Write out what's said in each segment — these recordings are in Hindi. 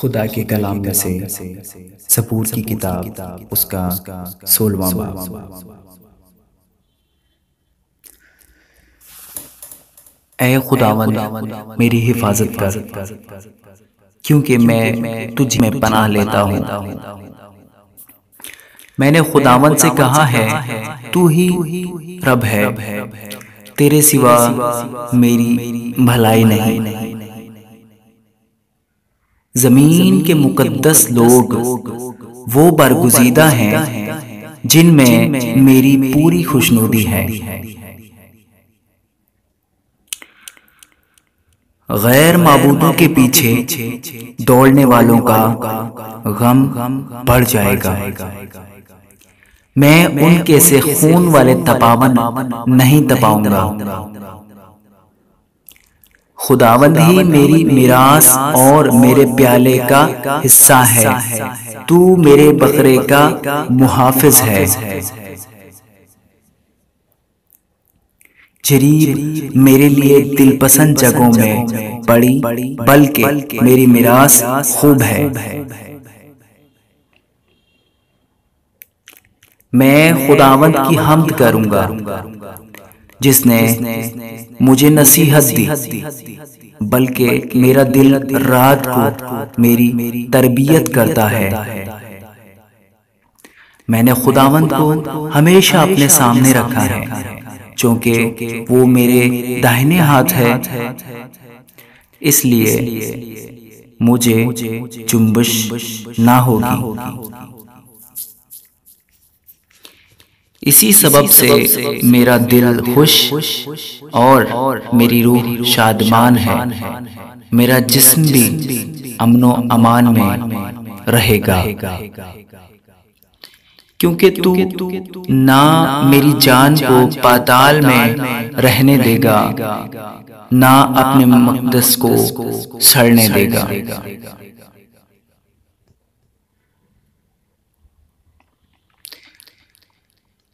खुदा के कलाम में से ज़बूर की किताब उसका 16वां बाब। ऐ खुदावंद मेरी हिफाजत कर, क्योंकि मैं तुझ में पनाह लेता हूँ। मैंने खुदावंद से कहा है, तू ही रब है, तेरे सिवा मेरी भलाई नहीं। जमीन के मुकद्दस लोग वो बरगुज़ीदा हैं जिनमें मेरी पूरी खुशनुदी है। गैर माबूदों के पीछे दौड़ने वालों का गम बढ़ जाएगा। मैं उनके से खून वाले तपावन नहीं तपाऊंगा। खुदावंद ही मेरी मिरास और मेरे प्याले का हिस्सा है, तू मेरे बकरे का मुहाफिज है। जरीब मेरे लिए दिलपसंद जगहों में पड़ी, बल्कि मेरी मिरास खूब है। मैं खुदावंद की हम्द करूंगा जिसने मुझे नसीहत दी, बल्कि मेरा दिल रात को मेरी तरबियत करता है। मैंने खुदावंद को हमेशा अपने सामने रखा है, क्योंकि वो मेरे दाहिने हाथ है, इसलिए मुझे जुम्बिश ना होगी। इसी सबब से मेरा दिल खुश और मेरी रूह शादमान है। मेरा जिस्म भी अमनो अमान में रहेगा, क्योंकि तू ना मेरी जान को पाताल में रहने देगा, ना अपने मक़दस को सड़ने देगा।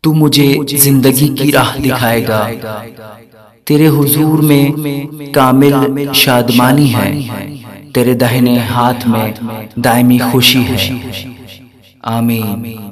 तू मुझे जिंदगी की राह दिखाएगा, तेरे हुजूर में कामिल शादमानी है, तेरे दाहिने हाथ में दायमी खुशी है। आमीन।